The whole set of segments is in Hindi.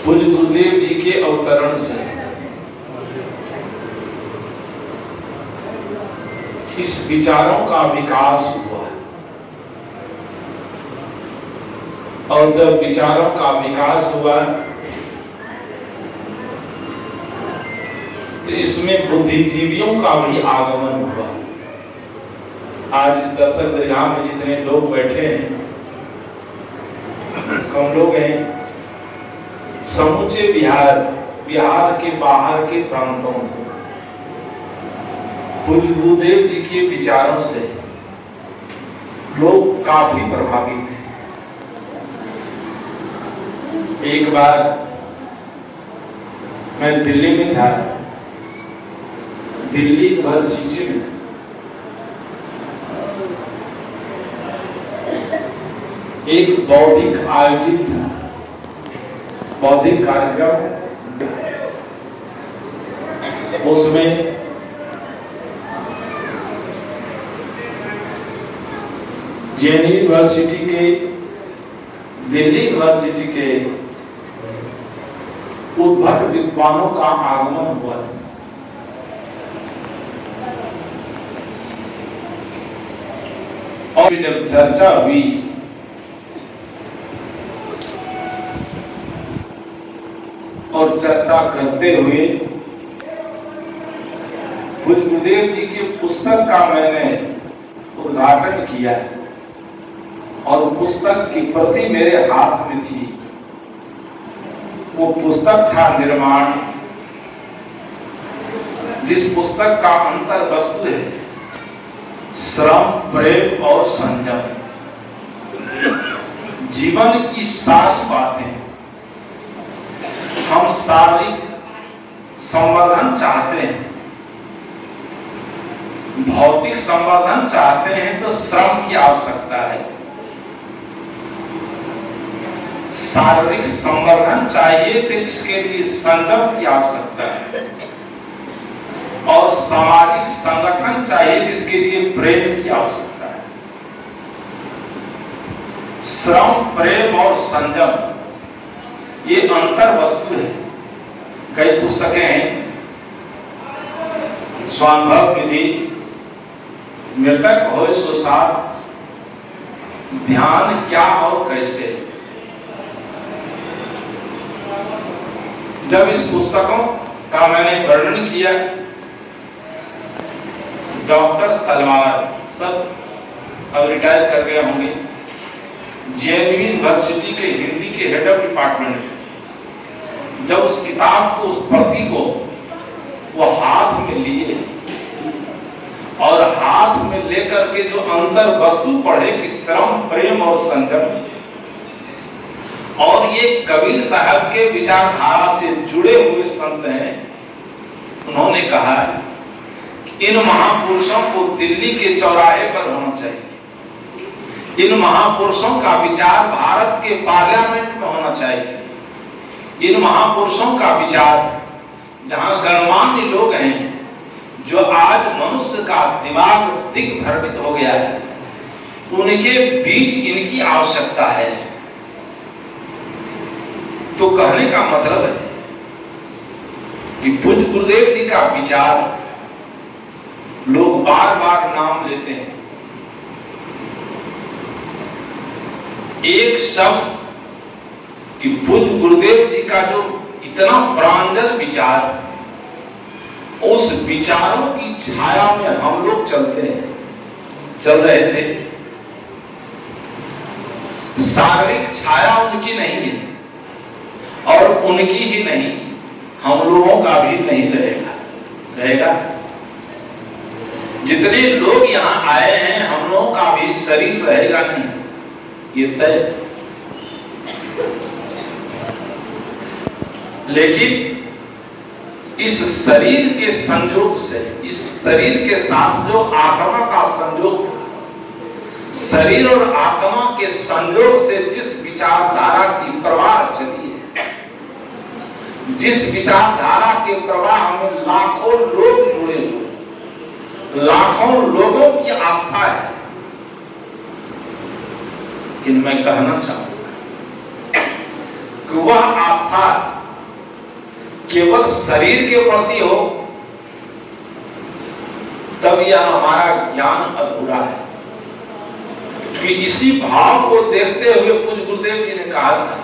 पूज्य गुरुदेव जी के अवतरण से इस विचारों का विकास हुआ और जब विचारों का विकास हुआ तो इसमें बुद्धिजीवियों का भी आगमन हुआ। आज इस दर्शक दरगाह में जितने लोग बैठे हैं, कम लोग हैं, समूचे बिहार के बाहर के प्रांतों को पूज्य गुरुदेव जी के विचारों से लोग काफी प्रभावित थे। एक बार मैं दिल्ली में था, दिल्ली यूनिवर्सिटी में एक बौद्धिक आयोजित था, बौद्धिक कार्यक्रम। उसमें जैन यूनिवर्सिटी के, दिल्ली यूनिवर्सिटी के उद्भट विद्वानों का आगमन हुआ था। और जब चर्चा हुई और चर्चा करते हुए पूज्य गुरुदेव जी की पुस्तक का मैंने उद्घाटन किया और पुस्तक की प्रति मेरे हाथ में थी। वो पुस्तक था निर्माण, जिस पुस्तक का अंतर वस्तु है श्रम, प्रेम और संयम। जीवन की सारी बातें, हम शारीरिक संवर्धन चाहते हैं, भौतिक संवर्धन चाहते हैं तो श्रम की आवश्यकता है, शारीरिक संवर्धन चाहिए तो इसके लिए संयम की आवश्यकता है, और सामाजिक संगठन चाहिए जिसके लिए प्रेम की आवश्यकता है। श्रम, प्रेम और संयम ये अंतर वस्तु है। कई पुस्तकें हैं, स्वानुभव विधि, मृतक होए सो साथ, ध्यान क्या और कैसे। जब इस पुस्तकों का मैंने वर्णन किया, डॉक्टर तलवार, सब अब रिटायर कर गए होंगे, जेएनयू यूनिवर्सिटी के हिंदी के हेड ऑफ डिपार्टमेंट, जब उस किताब को, उस प्रति को वो हाथ में लिए और हाथ में लेकर के जो अंतर वस्तु पढ़े कि श्रम, प्रेम और संयम, और ये कबीर साहब के विचारधारा से जुड़े हुए संत हैं। उन्होंने कहा इन महापुरुषों को दिल्ली के चौराहे पर होना चाहिए, इन महापुरुषों का विचार भारत के पार्लियामेंट में होना चाहिए, इन महापुरुषों का विचार जहां गणमान्य लोग हैं, जो आज मनुष्य का दिमाग दिग्भ्रमित हो गया है, उनके बीच इनकी आवश्यकता है। तो कहने का मतलब है कि पूज्य गुरुदेव जी का विचार लोग बार बार नाम लेते हैं। एक शब्द कि पूज्य गुरुदेव जी का जो इतना प्रांजल विचार, उस विचारों की छाया में हम लोग चल रहे थे। शारीरिक छाया उनकी नहीं है और उनकी ही नहीं, हम लोगों का भी नहीं रहेगा। जितने लोग यहाँ आए हैं, हम लोगों का भी शरीर रहेगा नहीं, ये तय। लेकिन इस शरीर के संयोग से, इस शरीर के साथ जो आत्मा का संयोग, शरीर और आत्मा के संयोग से जिस विचारधारा की प्रवाह चली है, जिस विचारधारा के प्रवाह में लाखों लोग जुड़े हुए, लाखों लोगों की आस्था है। कि मैं कहना चाहूंगा कि वह आस्था केवल शरीर के प्रति हो, तब यह हमारा ज्ञान अधूरा है। कि इसी भाव को देखते हुए पूज्य गुरुदेव जी ने कहा था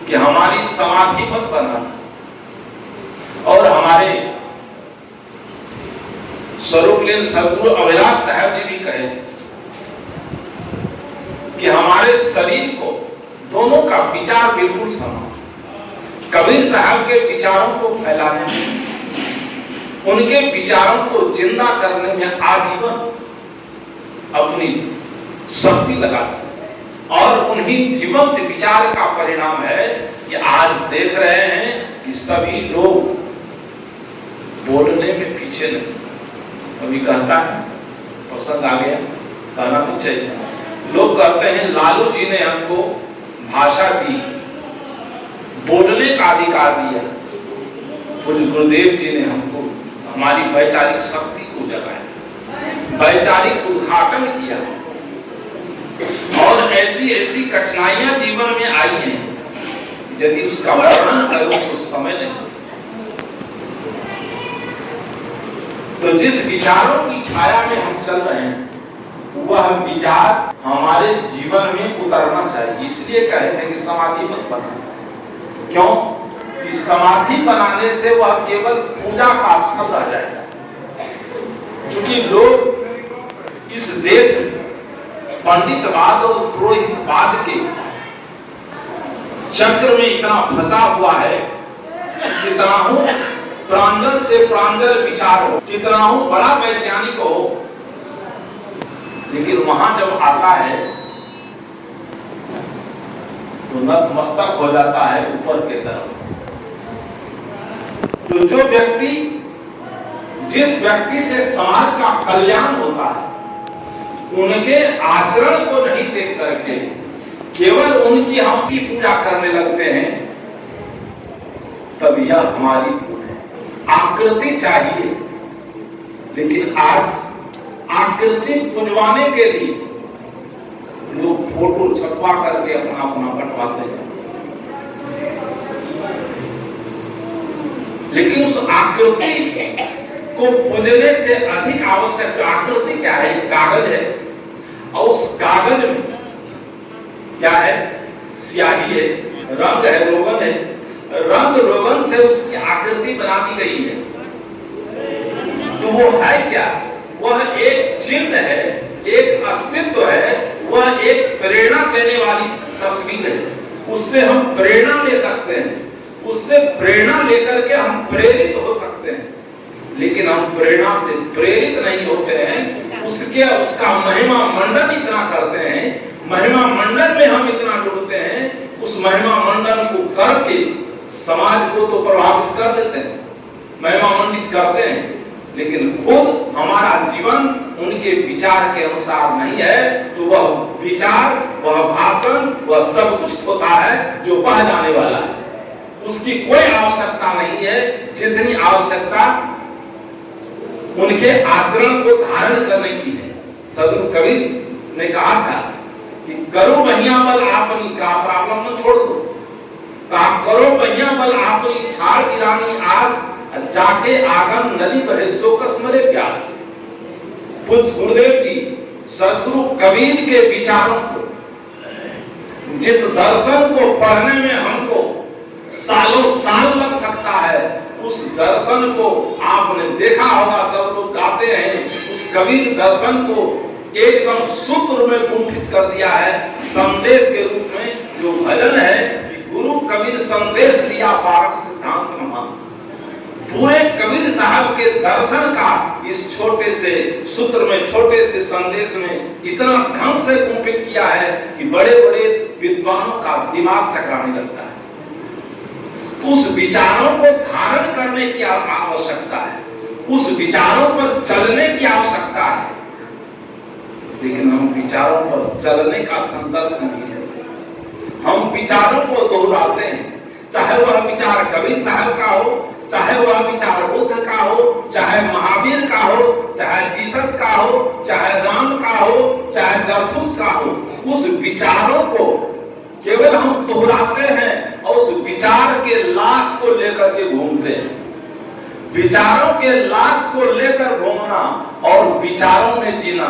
कि हमारी समाधि मत बनाना, और हमारे स्वरूपलीन सद्गुरु अभिलाष साहब जी भी कहे थे कि हमारे शरीर को दोनों का विचार बिल्कुल समान। कबीर साहब के विचारों को फैलाने में, उनके विचारों को जिंदा करने में आजीवन अपनी शक्ति लगाते, और उन्हीं जीवंत विचार का परिणाम है कि आज देख रहे हैं कि सभी लोग बोलने में पीछे नहीं। कभी कहता है, प्रसंग आ गया, कहना नहीं चाहिए। लोग कहते हैं लालू जी ने हमको भाषा दी, बोलने का अधिकार दिया, पूज्य गुरुदेव जी ने हमको हमारी वैचारिक शक्ति को जगाया, वैचारिक उद्घाटन किया, और ऐसी ऐसी कठिनाइयां जीवन में आई हैं, यदि उसका वर्णन करूं तो समय नहीं। तो जिस विचारों की छाया में हम चल रहे हैं, वह विचार हमारे जीवन में उतरना चाहिए। इसलिए कहते हैं कि समाधि मत बनाना। क्यों? कि समाधि बनाने से वह केवल पूजा का स्थल रह जाएगा। क्योंकि लोग इस देश में पंडितवाद और पुरोहितवाद के चक्र में इतना फंसा हुआ है, कितना हो प्रांजल से प्रांजल विचार हो, कितना हो बड़ा वैज्ञानिक हो, लेकिन वहां जब आता है तो नतमस्तक हो जाता है ऊपर के तरफ। तो जो व्यक्ति, जिस व्यक्ति से समाज का कल्याण होता है, उनके आचरण को नहीं देख करके केवल उनकी हम की पूजा करने लगते हैं, तब यह हमारी भूल है। आकृति चाहिए, लेकिन आज आकृति पुंजवाने के लिए लोग फोटो छपवा करके अपना अपना बंटवाते हैं, लेकिन उस आकृति को पूजने से अधिक आवश्यक आकृति क्या है? कागज है, और उस कागज में क्या है? स्याही है, रंग है, रोगन है। रंग रोगन से उसकी आकृति बना दी गई है, तो वो है क्या? वह एक चिन्ह है, एक अस्तित्व है, वह एक प्रेरणा देने वाली तस्वीर है। उससे हम प्रेरणा ले सकते हैं, उससे प्रेरणा लेकर के हम प्रेरित हो सकते हैं, लेकिन हम प्रेरणा से प्रेरित नहीं होते हैं। उसका महिमा मंडन इतना करते हैं, महिमा मंडन में हम इतना जुड़ते हैं, उस महिमा मंडन को करके समाज को तो प्रभावित कर लेते हैं, महिमा मंडित करते हैं, लेकिन खुद हमारा जीवन उनके विचार के अनुसार नहीं है, तो वह विचार, वह भाषण, वह सब कुछ होता है जो बह जाने वाला है। उसकी कोई आवश्यकता नहीं है जितनी आवश्यकता उनके आचरण को धारण करने की है। सदगुरु कबीर ने कहा था कि करो बहिया बल आपनी का प्रावलंबन छोड़ दो, करो बहिया बल आपनी छाड़ गिरानी आस, जाके आगम नदी बहे सो कस मरे प्यास। पूज्य गुरुदेव जी सदगुरु कबीर के विचारों को, जिस दर्शन को पढ़ने में हमको सालों साल लग सकता है, उस दर्शन को आपने देखा होगा, सब लोग गाते हैं, उस कबीर दर्शन को एकदम सूत्र में गुंफित कर दिया है संदेश के रूप में। जो भजन है कि गुरु कबीर संदेश दिया पारक सिद्धांत महान, पूरे कबीर साहब के दर्शन का इस छोटे से सूत्र में, छोटे से संदेश में इतना ढंग से गुंफित किया है कि बड़े बड़े विद्वानों का दिमाग चकराने लगता है। तो उस विचारों को धारण करने की आवश्यकता है, उस विचारों पर चलने की आवश्यकता है, लेकिन हम विचारों पर चलने का संकल्प नहीं है। हम विचारों को दोहराते हैं, चाहे वह विचार कबीर साहब का हो, चाहे वह विचार बुद्ध का हो, चाहे महावीर का हो, चाहे जीसस का हो, चाहे राम का हो, चाहे जरथुस का हो। उस विचारों को केवल हम दोहराते हैं और उस विचार के लाश को लेकर के घूमते हैं। विचारों के लाश को लेकर घूमना और विचारों में जीना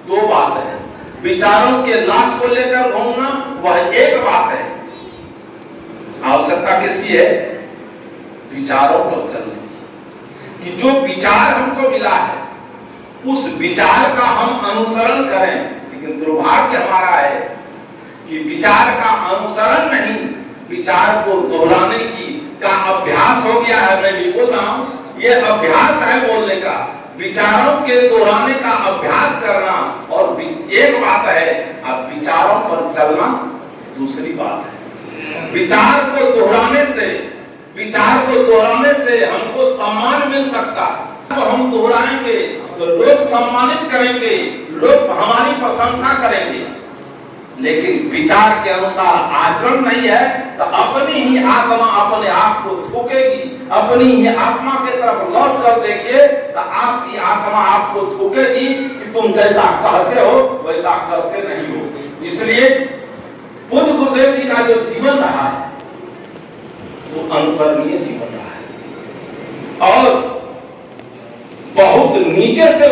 दो बात है। विचारों के लाश को लेकर घूमना वह एक बात है। आवश्यकता किसी है? विचारों पर चलने की, कि जो विचार हमको मिला है उस विचार का हम अनुसरण करें। लेकिन दुर्भाग्य हमारा है कि विचार का अनुसरण नहीं, विचार को दोहराने की का अभ्यास हो गया है। मैं भी बोल रहा हूं, यह अभ्यास है बोलने का, विचारों के दोहराने का अभ्यास करना और एक बात है, अब विचारों पर चलना दूसरी बात है। विचार को दोहराने से हमको सम्मान मिल सकता है। तो हम दोहराएंगे तो लोग सम्मानित करेंगे, लोग हमारी प्रशंसा करेंगे। लेकिन विचार के अनुसार आचरण नहीं है तो अपनी ही आत्मा अपने आप को थूकेगी। अपनी ही आत्मा के तरफ लौट कर देखिए तो आपकी आत्मा आपको थूकेगी कि तुम जैसा कहते हो वैसा करते नहीं हो। इसलिए बुद्ध गुरुदेव जी का जो जीवन रहा है वो अनुकरणीय जीवन रहा है और बहुत नीचे से।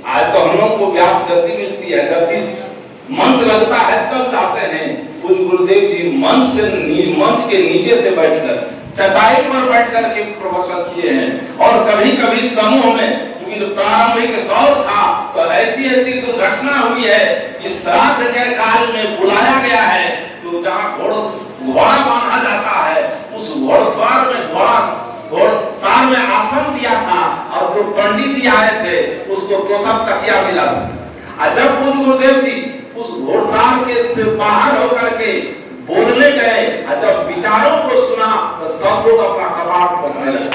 आज तो हम लोग को व्यास गति मिलती है, गति मंच लगता है तब जाते हैं। कुछ गुरुदेव जी मंच के नीचे से बैठकर चटाई पर बैठकर के प्रवचन किए हैं। और कभी कभी समूह में, क्योंकि प्रारंभिक दौर था तो ऐसी दुर्घटना हुई है कि श्राद्ध के काल में बुलाया गया है तो जहाँ घोड़ा बांधा जाता है उस घोड़सवार में आसन दिया था और जो पंडित जी आए थे उसको तोषक तकिया मिला। जब पूज्य गुरुदेव जी उस घोड़सवार के से बाहर होकर के बोलने गए, जब विचारों को सुना तो सब लोग अपना कपाट पकड़ने लगे।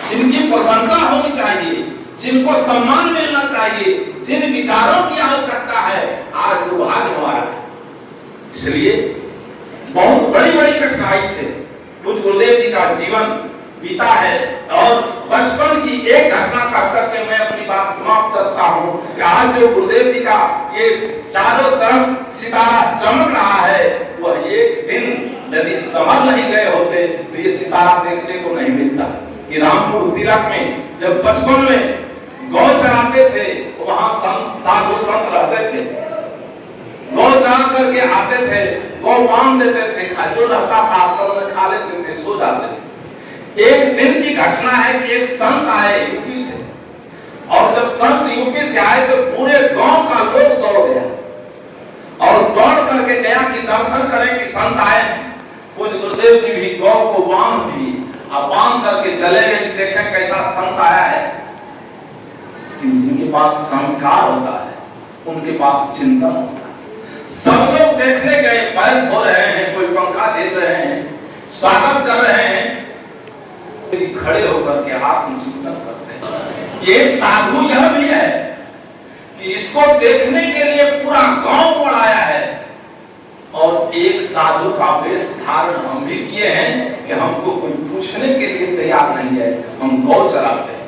जिनकी प्रशंसा होनी चाहिए, जिनको सम्मान मिलना चाहिए, जिन विचारों की आवश्यकता है, आज दुर्भाग्य हमारा है। इसलिए बहुत बड़ी कठिनाई से कुछ गुरुदेव जी का जीवन बीता है और बचपन की एक घटना का करके मैं अपनी बात समाप्त करता हूं कि आज जो गुरुदेव जी का ये चारों तरफ सितारा चमक रहा है वह एक दिन यदि संभल नहीं गए होते तो ये सितारा देखने को नहीं मिलता। कि रामपुर तिलक में जब बचपन में गौ चराते थे वहां साधु संत रहते थे, गौ चरा करके आते थे, गौ बांध देते थे, जो रहता था आश्रम में खा लेते थे, सो जाते थे। एक दिन की घटना है कि एक संत आए यूपी से और जब संत यूपी से आए तो पूरे गांव का लोग दौड़ गया और दौड़ करके गया कि दर्शन करें कि संत आए। कुछ गुरुदेव जी भी गौ को बांध करके चले गए, देखें कैसा संत आया है। जिनके पास संस्कार होता है उनके पास चिंतन होता है। सब लोग देखने गए, पैर धो रहे हैं, कोई पंखा दे रहे हैं, स्वागत कर रहे हैं, खड़े होकर के आत्मचिंतन करते हैं। ये साधु यह भी है कि इसको देखने के लिए पूरा गांव उड़ाया है और एक साधु का वेश धारण हम भी किए हैं कि हमको कोई पूछने के लिए तैयार नहीं है, हम गौ चराते हैं।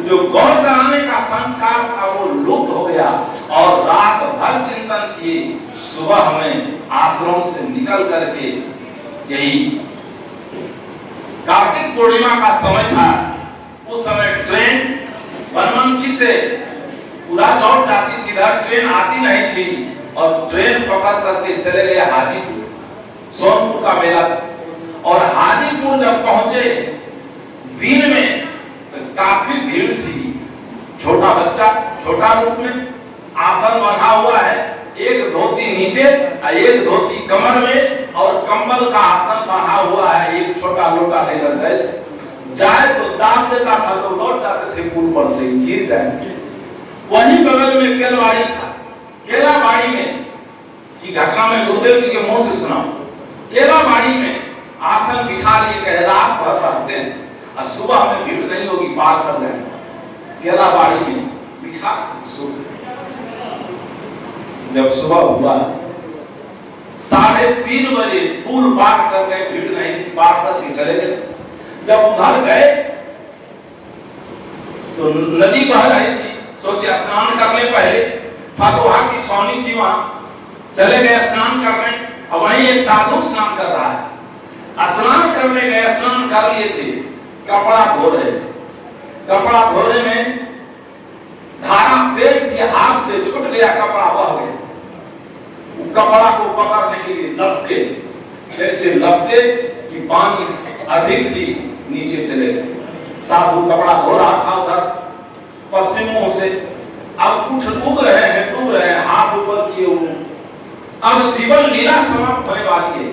जो गौ चराने का संस्कार था वो लुप्त हो गया और रात भर चिंतन किए। सुबह हमें आश्रम से निकल करके यही कार्तिक पूर्णिमा का समय था, उस समय ट्रेन बनमनखी से पूरा लौट जाती थी, इधर ट्रेन आती नहीं थी और ट्रेन पकड़ करके चले गए हाजीपुर, सोनपुर का मेला था। और हाजीपुर जब पहुंचे दिन में तो काफी भीड़ थी। छोटा बच्चा छोटा रूप में आसन बंधा हुआ है, एक धोती नीचे और एक धोती कमर में और कंबल का आसन बंधा हुआ है, एक छोटा लोटा लेकर गए थे। जाए तो दाब देता था तो लौट जाते थे, पुल पर से गिर जाएंगे। वहीं बगल में केलवाड़ी था, केलाबाड़ी में की घटना में गुरुदेव जी के मुंह से सुना। केलाबाड़ी में आसन बिछा लिए कहे रात भर रहते हैं और सुबह में भीड़ नहीं होगी, पार कर जाएंगे। केलाबाड़ी में बिछा जब सुबह हुआ 3:30 बजे पुल पार कर गए, भीड़ नहीं थी, पार करके चले गए। जब उधर गए तो नदी बह रही थी, सोचे स्नान करने पहले फतुहा की छावनी थी, वहां चले गए स्नान करने। और वहीं एक साधु स्नान कर रहा है। स्नान करने गए, स्नान कर लिए थे, कपड़ा धो रहे थे। कपड़ा धोने में धारा तेज थी, हाथ से छूट गया, कपड़ा बह गया। कपड़ा को पकड़ने के लिए लपके, जैसे लपके कि पानी अधिक थी, नीचे चले गए। साधु कपड़ा धो रहा था उधर पश्चिमों से, अब कुछ डूब रहे हैं, हाथ ऊपर किए हुए। अब जीवन लीला समाप्त होने वाली है।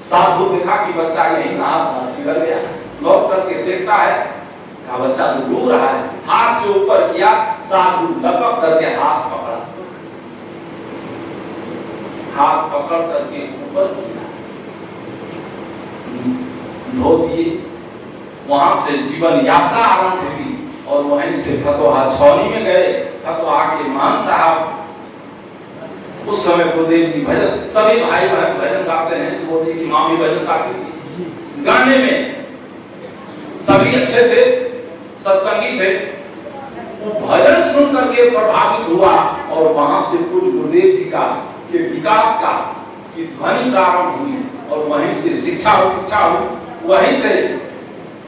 साधु देखा कि बच्चा यही नहा बिगड़ गया, लौट करके देखता है, कहा बच्चा तो डूब रहा है। हाथ से ऊपर किया, साधु लपक करके हाथ पकड़ा, हाथ पकड़ करके ऊपर किया, धो दिए। वहां से जीवन यात्रा आरंभ हुई और वहीं से फतुहा छावनी में गए। फतुहा के मान साहब, उस समय गुरुदेव जी भजन, सभी भाई बहन भजन गाते हैं, सुबोधी की मां भी भजन गाती थी। गाने में सभी अच्छे थे, सत्संगी थे। वो भजन सुन करके प्रभावित हुआ और वहां से कुछ गुरुदेव जी का के विकास का की ध्वनि प्रारंभ हुई और वहीं से शिक्षा हुई।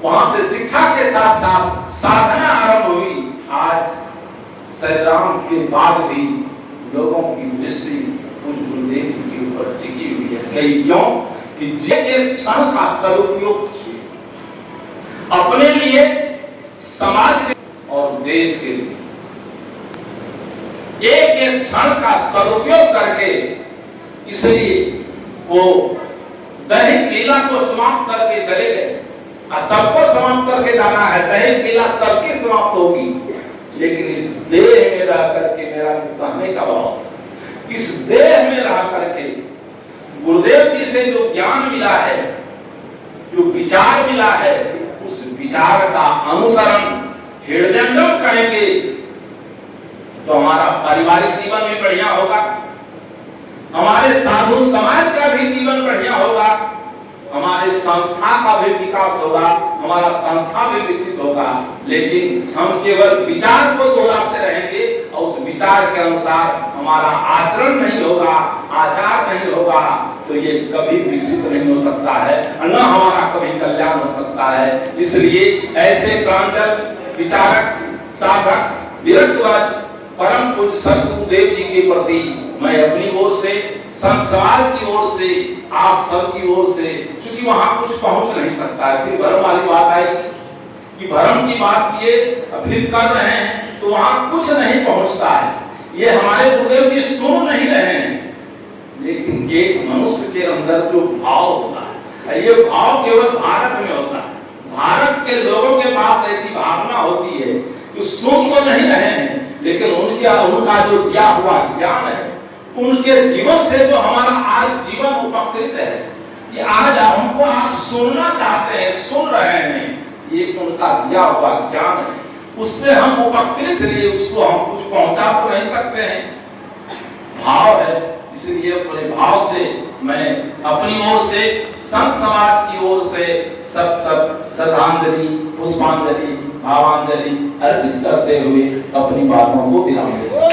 वहां से शिक्षा के साथ साथ साधना आरंभ हुई। आज श्री राम के बाद भी लोगों की दृष्टि कुछ गुरुदेव जी के ऊपर टिकी हुई है। कई क्यों कि एक क्षण का सदुपयोग किए अपने लिए, समाज के और देश के लिए। एक क्षण का सदुपयोग करके, इसलिए वो दैहिक लीला को समाप्त करके चले गए। सबको समाप्त करके जाना है, दैहिक लीला सबकी समाप्त होगी, लेकिन इस देह में रह करके मेरा कहने का भाव, इस देह में रह करके गुरुदेव जी से जो ज्ञान मिला है, जो विचार मिला है, उस विचार का अनुसरण हृदयंगम करेंगे तो हमारा पारिवारिक जीवन भी बढ़िया होगा, हमारे साधु समाज का भी जीवन बढ़िया होगा, हमारे संस्था का भी विकास होगा, हमारा संस्था भी विकसित होगा। लेकिन हम केवल विचार को दोहराते रहेंगे और उस विचार के अनुसार हमारा आचरण नहीं होगा, आचार नहीं होगा, तो ये कभी विकसित नहीं हो सकता है, न हमारा कभी कल्याण हो सकता है। इसलिए ऐसे प्रांजल विचारक, साधक, विरक्त परम पूज्य सद्गुरुदेव जी के प्रति मैं अपनी ओर से, संत समाज की ओर से, आप सब की ओर से, क्योंकि वहां कुछ पहुंच नहीं सकता है। फिर भरम वाली बात आई कि भरम की बात किए फिर कर रहे हैं तो वहां कुछ नहीं पहुंचता है। ये हमारे गुरुदेव जी सुन नहीं रहे हैं, लेकिन एक मनुष्य के अंदर जो भाव होता है, ये भाव केवल भारत में होता है। भारत के लोगों के पास ऐसी भावना होती है कि सुन तो नहीं रहे हैं, लेकिन उनका जो दिया हुआ ज्ञान है, उनके जीवन से जो हमारा आज जीवन उपकृत है, कि आज हमको आप सुनना चाहते हैं, सुन रहे हैं, ये उनका दिया हुआ ज्ञान है, उससे हम उपकृत लिए, उसको हम कुछ पहुंचा तो नहीं सकते हैं। भाव है, इसलिए अपने भाव से मैं अपनी ओर से, संत समाज की ओर से सब श्रद्धांजलि, पुष्पांजलि, भावांजलि अर्पित करते हुए अपनी बातों को विराम देते हैं।